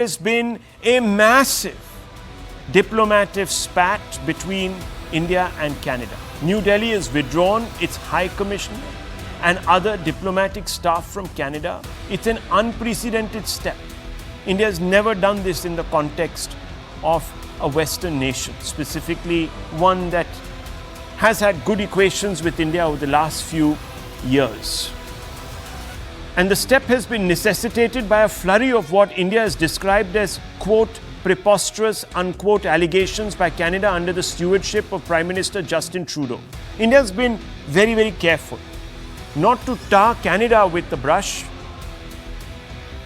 There's been a massive diplomatic spat between India and Canada. New Delhi has withdrawn its High Commissioner and other diplomatic staff from Canada. It's an unprecedented step. India has never done this in the context of a Western nation, specifically one that has had good equations with India over the last few years. And the step has been necessitated by a flurry of what India has described as, quote, preposterous, unquote, allegations by Canada under the stewardship of Prime Minister Justin Trudeau. India has been very, very careful not to tar Canada with the brush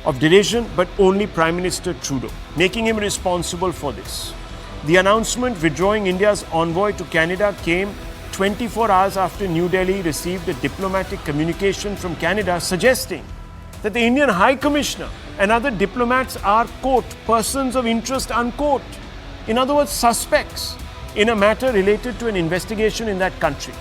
of derision, but only Prime Minister Trudeau, making him responsible for this. The announcement withdrawing India's envoy to Canada came 24 hours after New Delhi received a diplomatic communication from Canada suggesting that the Indian High Commissioner and other diplomats are, quote, persons of interest, unquote. In other words, suspects in a matter related to an investigation in that country.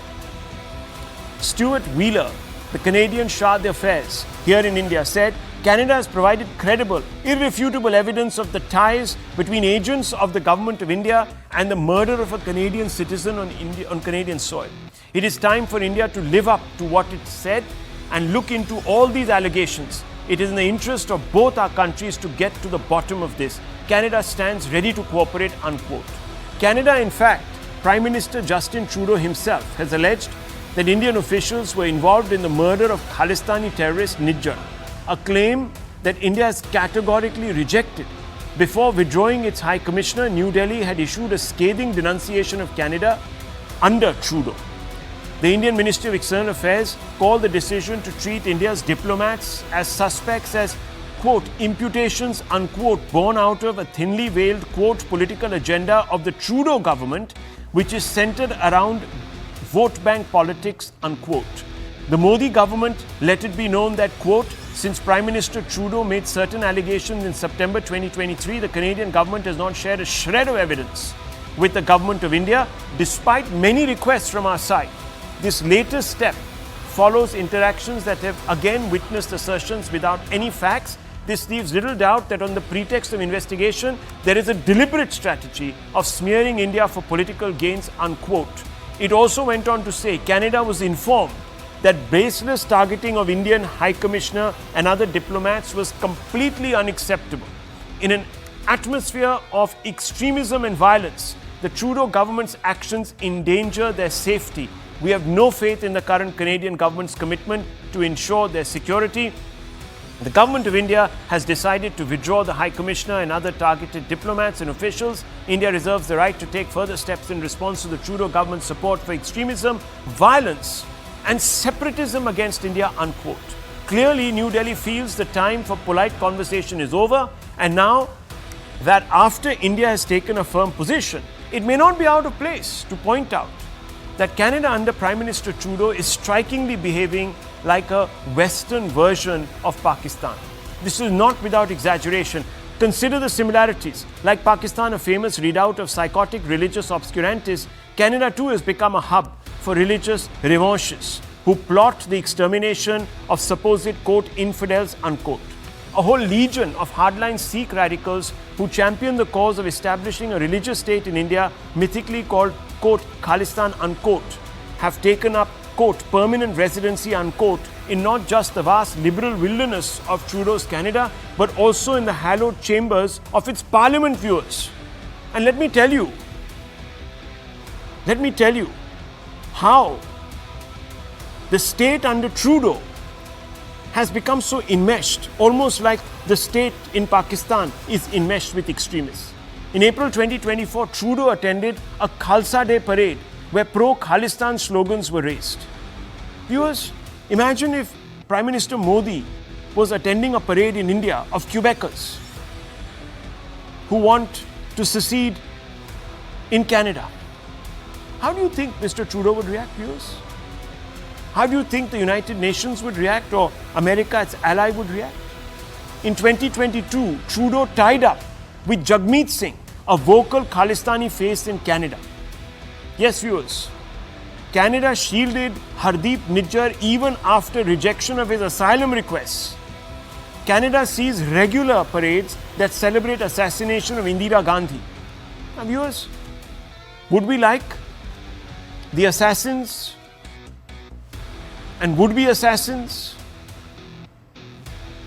Stuart Wheeler, the Canadian Charge d'Affaires here in India, said Canada has provided credible, irrefutable evidence of the ties between agents of the government of India and the murder of a Canadian citizen on Canadian soil. It is time for India to live up to what it said and look into all these allegations. It is in the interest of both our countries to get to the bottom of this. Canada stands ready to cooperate, unquote. Canada, in fact, Prime Minister Justin Trudeau himself has alleged that Indian officials were involved in the murder of Khalistani terrorist Nijjar, a claim that India has categorically rejected. Before withdrawing its High Commissioner, New Delhi had issued a scathing denunciation of Canada under Trudeau. The Indian Ministry of External Affairs called the decision to treat India's diplomats as suspects as, quote, imputations, unquote, born out of a thinly veiled, quote, political agenda of the Trudeau government, which is centered around vote bank politics, unquote. The Modi government let it be known that, quote, since Prime Minister Trudeau made certain allegations in September 2023, the Canadian government has not shared a shred of evidence with the government of India, despite many requests from our side. This latest step follows interactions that have again witnessed assertions without any facts. This leaves little doubt that on the pretext of investigation, there is a deliberate strategy of smearing India for political gains, unquote. It also went on to say Canada was informed that baseless targeting of Indian High Commissioner and other diplomats was completely unacceptable. In an atmosphere of extremism and violence, the Trudeau government's actions endanger their safety. We have no faith in the current Canadian government's commitment to ensure their security. The government of India has decided to withdraw the High Commissioner and other targeted diplomats and officials. India reserves the right to take further steps in response to the Trudeau government's support for extremism, violence, and separatism against India, unquote. Clearly, New Delhi feels the time for polite conversation is over, and now that after India has taken a firm position, it may not be out of place to point out that Canada under Prime Minister Trudeau is strikingly behaving like a Western version of Pakistan. This is not without exaggeration. Consider the similarities. Like Pakistan, a famous redoubt of psychotic religious obscurantists, Canada too has become a hub for religious revanchists who plot the extermination of supposed, quote, infidels, unquote. A whole legion of hardline Sikh radicals who champion the cause of establishing a religious state in India, mythically called, quote, Khalistan, unquote, have taken up, quote, permanent residency, unquote, in not just the vast liberal wilderness of Trudeau's Canada, but also in the hallowed chambers of its parliament viewers. And let me tell you how the state under Trudeau has become so enmeshed, almost like the state in Pakistan is enmeshed with extremists. In April 2024, Trudeau attended a Khalsa Day parade where pro-Khalistan slogans were raised. Viewers, imagine if Prime Minister Modi was attending a parade in India of Quebecers who want to secede in Canada. How do you think Mr. Trudeau would react, viewers? How do you think the United Nations would react, or America, its ally, would react? In 2022, Trudeau tied up with Jagmeet Singh, a vocal Khalistani face in Canada. Yes, viewers, Canada shielded Hardeep Nijjar even after rejection of his asylum requests. Canada sees regular parades that celebrate assassination of Indira Gandhi. Now viewers, would we like the assassins and would-be assassins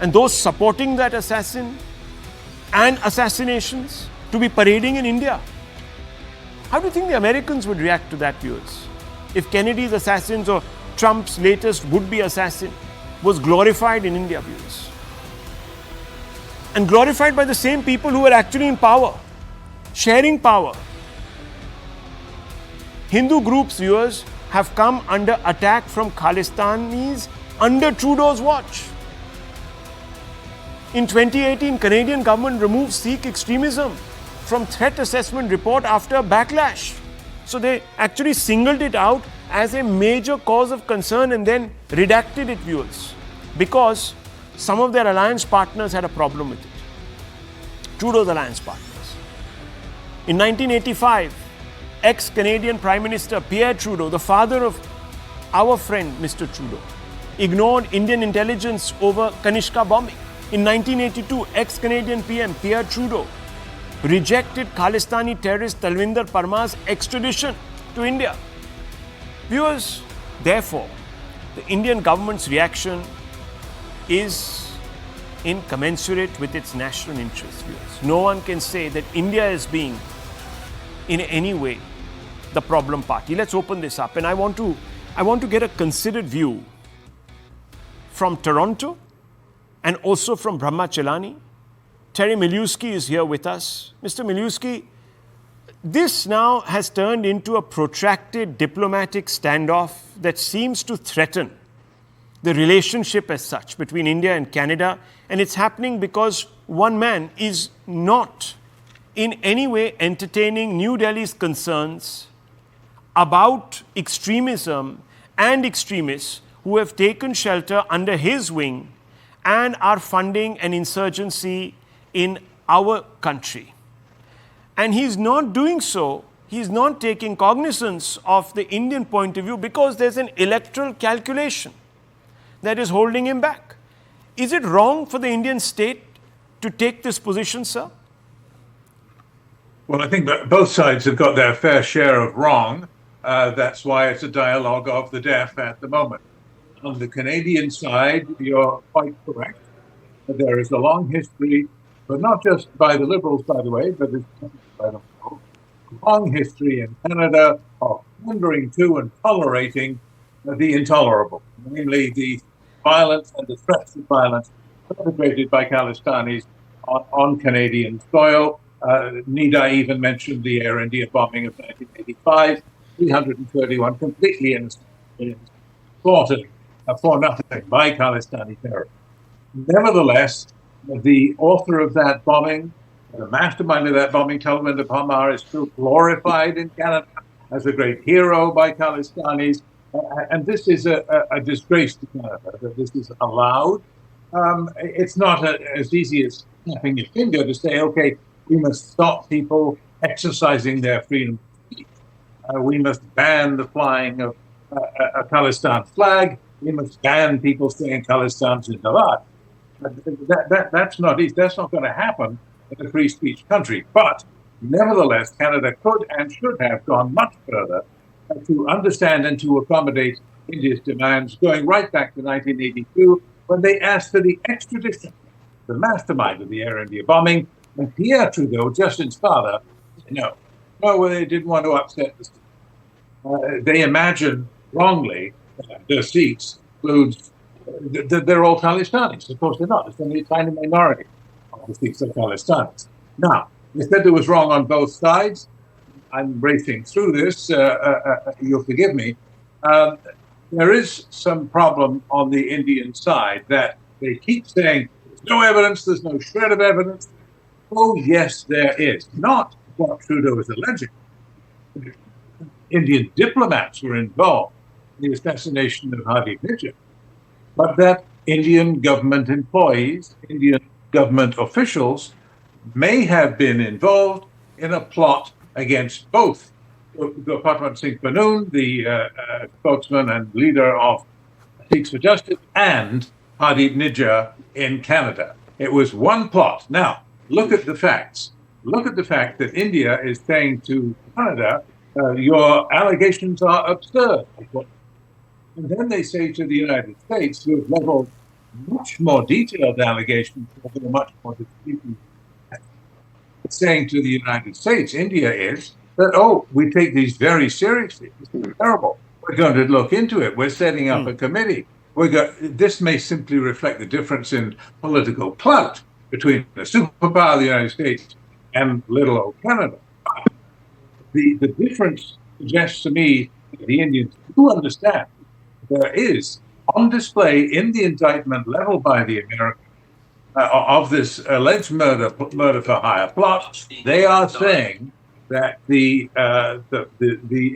and those supporting that assassin and assassinations to be parading in India? How do you think the Americans would react to that, viewers? If Kennedy's assassins or Trump's latest would-be assassin was glorified in India, viewers. And glorified by the same people who were actually in power, sharing power. Hindu groups, viewers, have come under attack from Khalistanis under Trudeau's watch. In 2018, Canadian government removed Sikh extremism from threat assessment report after a backlash. So they actually singled it out as a major cause of concern and then redacted it, viewers, because some of their alliance partners had a problem with it. Trudeau's alliance partners. In 1985, ex-Canadian Prime Minister Pierre Trudeau, the father of our friend Mr. Trudeau, ignored Indian intelligence over Kanishka bombing. In 1982, ex-Canadian PM Pierre Trudeau rejected Khalistani terrorist Talwinder Parmar's extradition to India. Viewers, therefore, the Indian government's reaction is incommensurate with its national interests, viewers. No one can say that India is being in any way the problem party. Let's open this up, and I want to get a considered view from Toronto and also from Brahmachalani. Terry Miliuski is here with us. Mr. Miliuski, this now has turned into a protracted diplomatic standoff that seems to threaten the relationship as such between India and Canada, and it's happening because one man is not in any way entertaining New Delhi's concerns about extremism and extremists who have taken shelter under his wing and are funding an insurgency in our country. And he's not doing so, he's not taking cognizance of the Indian point of view because there's an electoral calculation that is holding him back. Is it wrong for the Indian state to take this position, sir? Well, I think that both sides have got their fair share of wrong. That's why it's a dialogue of the deaf at the moment. On the Canadian side, you're quite correct. There is a long history, but not just by the Liberals, by the way, but by the long history in Canada of pandering to and tolerating the intolerable, namely the violence and the threats of violence perpetrated by Khalistanis on Canadian soil. Need I even mention the Air India bombing of 1985, 331 completely innocent civilians slaughtered for nothing by Khalistani terrorists. Nevertheless, the author of that bombing, the mastermind of that bombing, Talwinder Parmar, is still glorified in Canada as a great hero by Khalistanis. And this is a disgrace to Canada that this is allowed. It's not as easy as snapping your finger to say, okay, we must stop people exercising their freedom of speech. We must ban the flying of a Khalistan flag. We must ban people saying Khalistan Zindabad. That's not easy. That's not going to happen in a free speech country. But nevertheless, Canada could and should have gone much further to understand and to accommodate India's demands, going right back to 1982, when they asked for the extradition, the mastermind of the Air India bombing. And Pierre Trudeau, Justin's father, said no, they didn't want to upset the Sikhs. They imagine wrongly the Sikhs includes they're all Khalistanis. Of course, they're not. It's only a tiny minority of the Sikhs are Khalistanis. Now, they said it was wrong on both sides. I'm racing through this. You'll forgive me. There is some problem on the Indian side that they keep saying there's no evidence, there's no shred of evidence. Oh, yes, there is. Not what Trudeau is alleging. Indian diplomats were involved in the assassination of Hardeep Nijjar, but that Indian government employees, Indian government officials may have been involved in a plot against both Protracted Singh Nijjar, the spokesman and leader of Sikhs for Justice, and Hardeep Nijjar in Canada. It was one plot. Now, look at the facts. Look at the fact that India is saying to Canada, your allegations are absurd. And then they say to the United States, who have leveled much more detailed allegations, much more disputed, saying to the United States, India is, that, oh, we take these very seriously. This is terrible. We're going to look into it. We're setting up a committee. This may simply reflect the difference in political clout between the superpower, the United States, and little old Canada. The difference suggests to me that the Indians do understand there is on display in the indictment leveled by the Americans of this alleged murder for hire plot. They are saying that the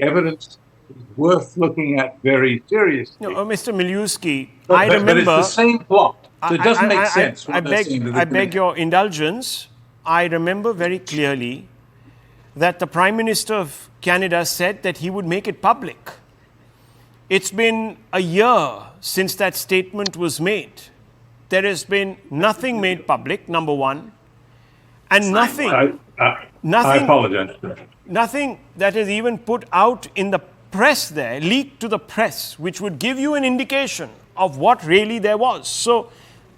evidence is worth looking at very seriously. No, Mr. Miliuski, but it's the same plot. So it doesn't make sense. I beg your indulgence. I remember very clearly that the Prime Minister of Canada said that he would make it public. It's been a year since that statement was made. There has been nothing made public, number one, and nothing I apologize. Nothing that is even put out in the press there, leaked to the press, which would give you an indication of what really there was. So,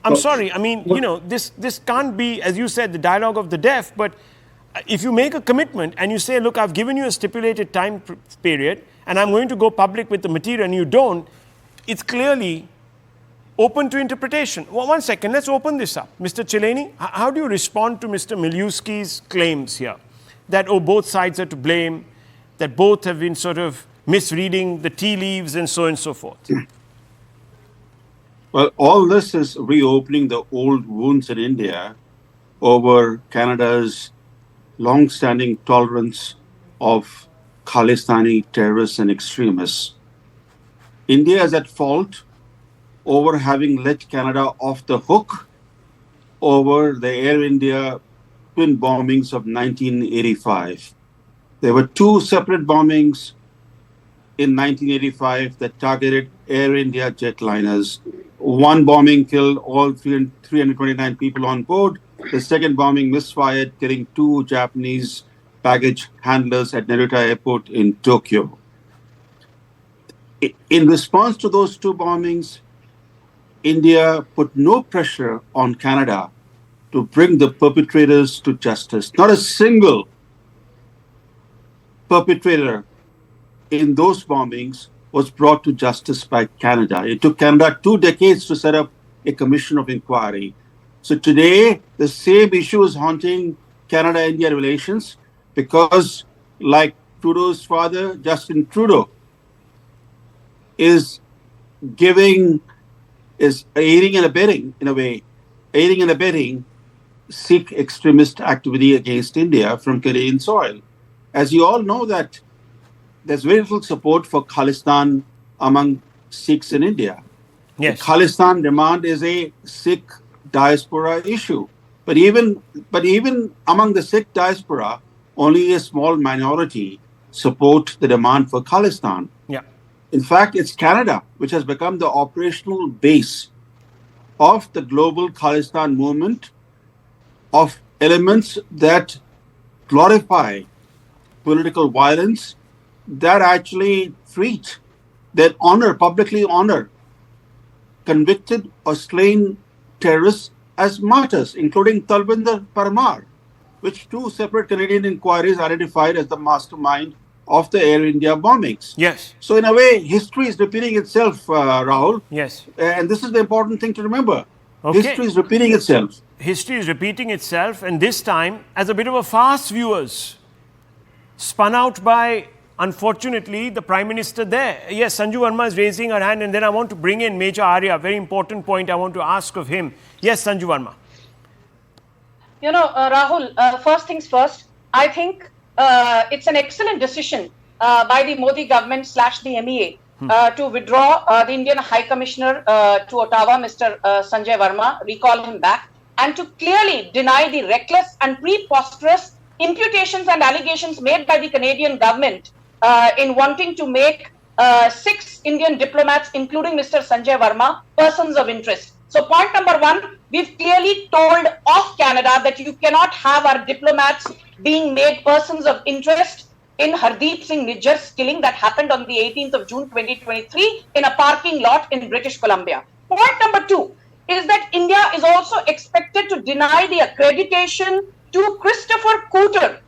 I'm sorry, I mean, you know, this can't be, as you said, the dialogue of the deaf, but if you make a commitment and you say, look, I've given you a stipulated time period and I'm going to go public with the material and you don't, it's clearly open to interpretation. Well, one second, let's open this up. Mr. Chileni, how do you respond to Mr. Miliuski's claims here? That, oh, both sides are to blame, that both have been sort of misreading the tea leaves and so on and so forth. Well, all this is reopening the old wounds in India over Canada's long-standing tolerance of Khalistani terrorists and extremists. India is at fault over having let Canada off the hook over the Air India twin bombings of 1985. There were two separate bombings in 1985 that targeted Air India jetliners. One bombing killed all 329 people on board. The second bombing misfired, killing two Japanese baggage handlers at Narita Airport in Tokyo. In response to those two bombings, India put no pressure on Canada to bring the perpetrators to justice. Not a single perpetrator in those bombings was brought to justice by Canada. It took Canada 2 decades to set up a commission of inquiry. So today, the same issue is haunting Canada-India relations because, like Trudeau's father, Justin Trudeau, is aiding and abetting, in a way, aiding and abetting Sikh extremist activity against India from Canadian soil. As you all know that there's very little support for Khalistan among Sikhs in India. Yes. The Khalistan demand is a Sikh diaspora issue. But even among the Sikh diaspora, only a small minority support the demand for Khalistan. Yeah. In fact, it's Canada which has become the operational base of the global Khalistan movement of elements that glorify political violence, that actually treat, that publicly honor convicted or slain terrorists as martyrs, including Talvinder Parmar, which two separate Canadian inquiries identified as the mastermind of the Air India bombings. Yes. So in a way, history is repeating itself, Rahul. Yes. And this is the important thing to remember. Okay. History is repeating itself. History is repeating itself, and this time as a bit of a farce, viewers, spun out by, unfortunately, the Prime Minister there. Yes, Sanju Verma is raising her hand, and then I want to bring in Major Arya. Very important point I want to ask of him. Yes, Sanju Verma. You know, Rahul, first things first, I think it's an excellent decision by the Modi government / the MEA to withdraw the Indian High Commissioner to Ottawa, Mr. Sanjay Verma, recall him back, and to clearly deny the reckless and preposterous imputations and allegations made by the Canadian government in wanting to make 6 Indian diplomats, including Mr. Sanjay Verma, persons of interest. So point number one, we've clearly told off Canada that you cannot have our diplomats being made persons of interest in Hardeep Singh Nijjar's killing that happened on the 18th of June 2023 in a parking lot in British Columbia. Point number two is that India is also expected to deny the accreditation to Christopher Cooter.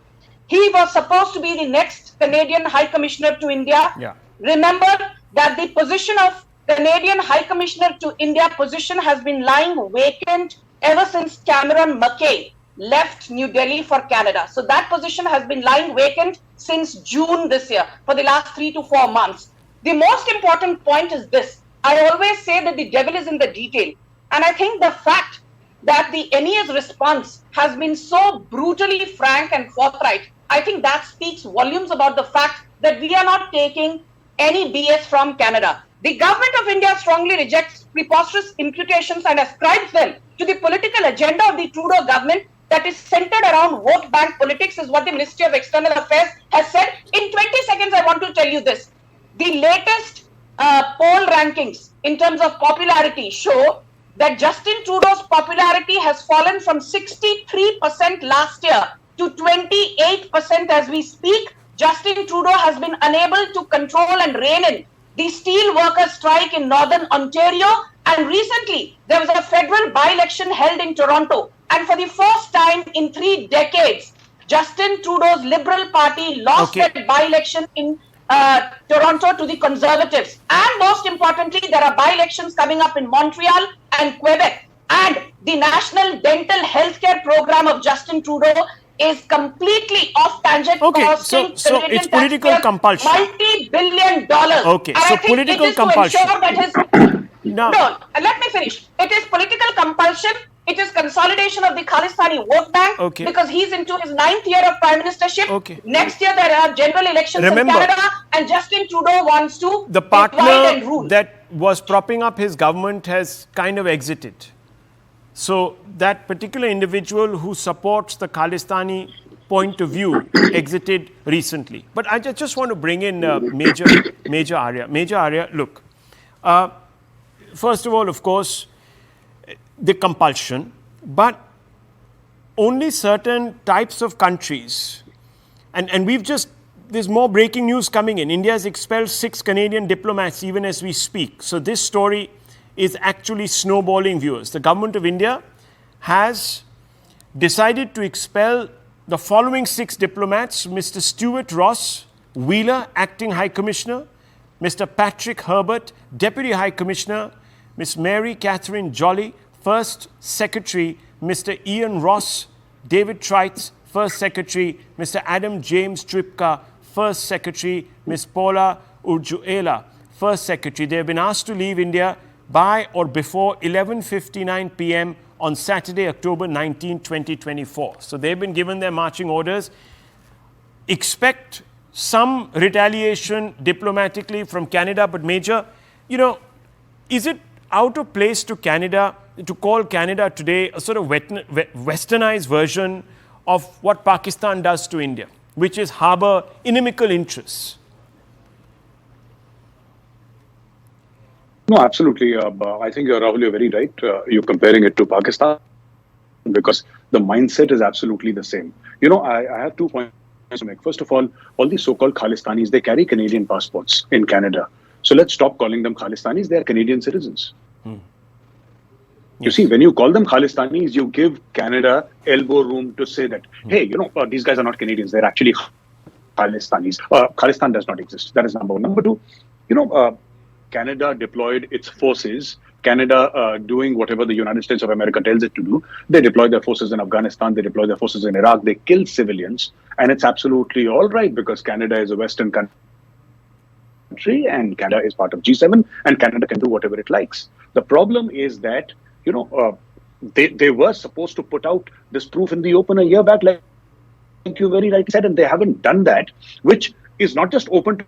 He was supposed to be the next Canadian High Commissioner to India. Yeah. Remember that the position of Canadian High Commissioner to India position has been lying vacant ever since Cameron McKay left New Delhi for Canada. So that position has been lying vacant since June this year for the last 3 to 4 months. The most important point is this. I always say that the devil is in the detail. And I think the fact that the MEA's response has been so brutally frank and forthright, I think that speaks volumes about the fact that we are not taking any BS from Canada. The government of India strongly rejects preposterous imputations and ascribes them to the political agenda of the Trudeau government that is centered around vote bank politics, is what the Ministry of External Affairs has said. In 20 seconds, I want to tell you this. The latest poll rankings in terms of popularity show that Justin Trudeau's popularity has fallen from 63% last year to 28% as we speak. Justin Trudeau has been unable to control and rein in the steel workers' strike in Northern Ontario. And recently, there was a federal by-election held in Toronto. And for the first time in 3 decades, Justin Trudeau's Liberal Party lost that by-election in Toronto to the Conservatives. And most importantly, there are by-elections coming up in Montreal and Quebec. And the National Dental Healthcare Program of Justin Trudeau is completely off tangent. Okay, so it's political compulsion. Multi-billion dollars. Okay, and so I think political it is compulsion. To ensure that his No, let me finish. It is political compulsion. It is consolidation of the Khalistani vote bank. Okay. Because he's into his 9th year of prime ministership. Okay. Next year there are general elections Remember, in Canada, and Justin Trudeau wants to the divide and partner rule. that was propping up his government has kind of exited. So that particular individual who supports the Khalistani point of view exited recently. But I just want to bring in Major Arya. Major Arya, look, first of all, of course, the compulsion, but only certain types of countries, and we've just, there's more breaking news coming in. India has expelled 6 Canadian diplomats even as we speak. So this story is actually snowballing, viewers. The government of India has decided to expel the following 6 diplomats: Mr. Stuart Ross Wheeler, Acting High Commissioner; Mr. Patrick Herbert, Deputy High Commissioner; Ms. Mary Catherine Jolly, First Secretary; Mr. Ian Ross, David Trites, First Secretary; Mr. Adam James Tripka, First Secretary; Ms. Paula Urjuela, First Secretary. They have been asked to leave India by or before 11:59 p.m. on Saturday, October 19, 2024. So they've been given their marching orders. Expect some retaliation diplomatically from Canada, but Major, you know, is it out of place to Canada to call Canada today a sort of westernized version of what Pakistan does to India, which is harbor inimical interests? No, absolutely. I think, Rahul, you're very right. You're comparing it to Pakistan because the mindset is absolutely the same. You know, I have 2 points to make. First of all these so-called Khalistanis, they carry Canadian passports in Canada. So let's stop calling them Khalistanis. They are Canadian citizens. You see, when you call them Khalistanis, you give Canada elbow room to say that, hey, you know, these guys are not Canadians. They're actually Khalistanis. Khalistan does not exist. That is number one. Number two, you know, Canada deployed its forces. Canada doing whatever the United States of America tells it to do. They deploy their forces in Afghanistan. They deploy their forces in Iraq. They kill civilians. And it's absolutely all right because Canada is a Western country and Canada is part of G7 and Canada can do whatever it likes. The problem is that, you know, they were supposed to put out this proof in the open a year back, like you very rightly said, and they haven't done that, which is not just open to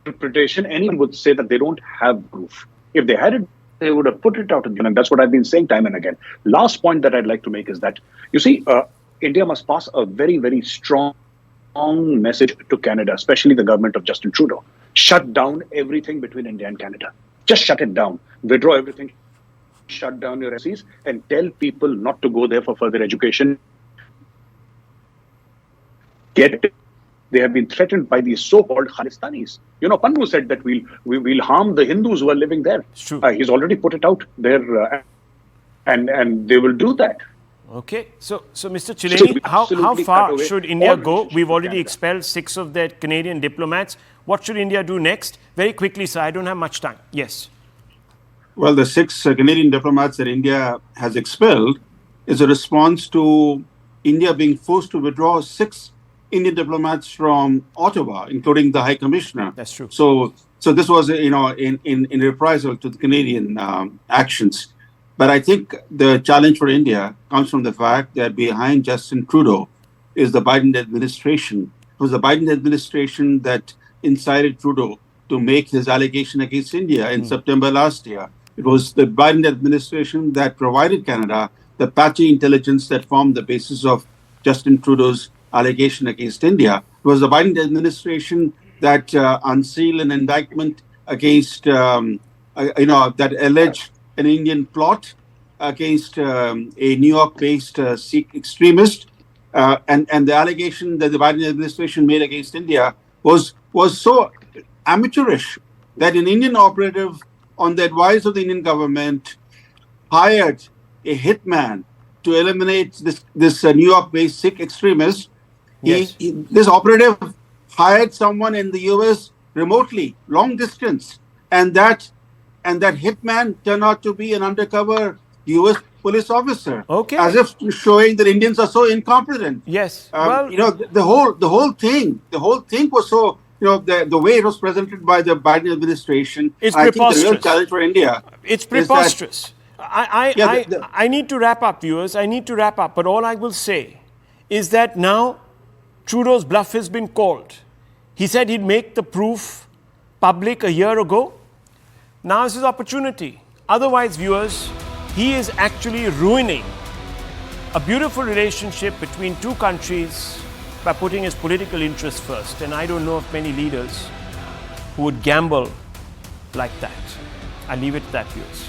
interpretation. Anyone would say that they don't have proof. If they had it, they would have put it out in the and that's what I've been saying time and again. Last point that I'd like to make is that, you see, India must pass a very, very strong message to Canada, especially the government of Justin Trudeau. Shut down everything between India and Canada. Just shut it down. Withdraw everything. shut down your embassies and tell people not to go there for further education. They have been threatened by these so-called Khalistanis. You know, Pannu said that we'll harm the Hindus who are living there. It's true. He's already put it out there, and they will do that. Okay, so Mr. Chileni, how far should India go? We've already Canada. expelled 6 of their Canadian diplomats. What should India do next? Very quickly, sir, I don't have much time. Yes. Well, the 6 Canadian diplomats that India has expelled is a response to India being forced to withdraw 6 Indian diplomats from Ottawa, including the High Commissioner. That's true. So this was, in reprisal to the Canadian actions. But I think the challenge for India comes from the fact that behind Justin Trudeau is the Biden administration. It was the Biden administration that incited Trudeau to make his allegation against India in September last year. It was the Biden administration that provided Canada the patchy intelligence that formed the basis of Justin Trudeau's allegation against India. It was the Biden administration that unsealed an indictment against, that alleged an Indian plot against a New York-based Sikh extremist, and the allegation that the Biden administration made against India was so amateurish that an Indian operative, on the advice of the Indian government, hired a hitman to eliminate this New York-based Sikh extremist. Yes. This operative hired someone in the US remotely, long distance, and that hitman turned out to be an undercover US police officer. Okay. As if showing that Indians are so incompetent. Yes. The whole thing was so, the way it was presented by the Biden administration. It's I think the real preposterous. challenge for India. It's preposterous. I need to wrap up, viewers. I need to wrap up. But all I will say is that now Trudeau's bluff has been called. He said he'd make the proof public a year ago. Now is his opportunity. Otherwise, viewers, he is actually ruining a beautiful relationship between two countries by putting his political interests first. And I don't know of many leaders who would gamble like that. I leave it at that, viewers.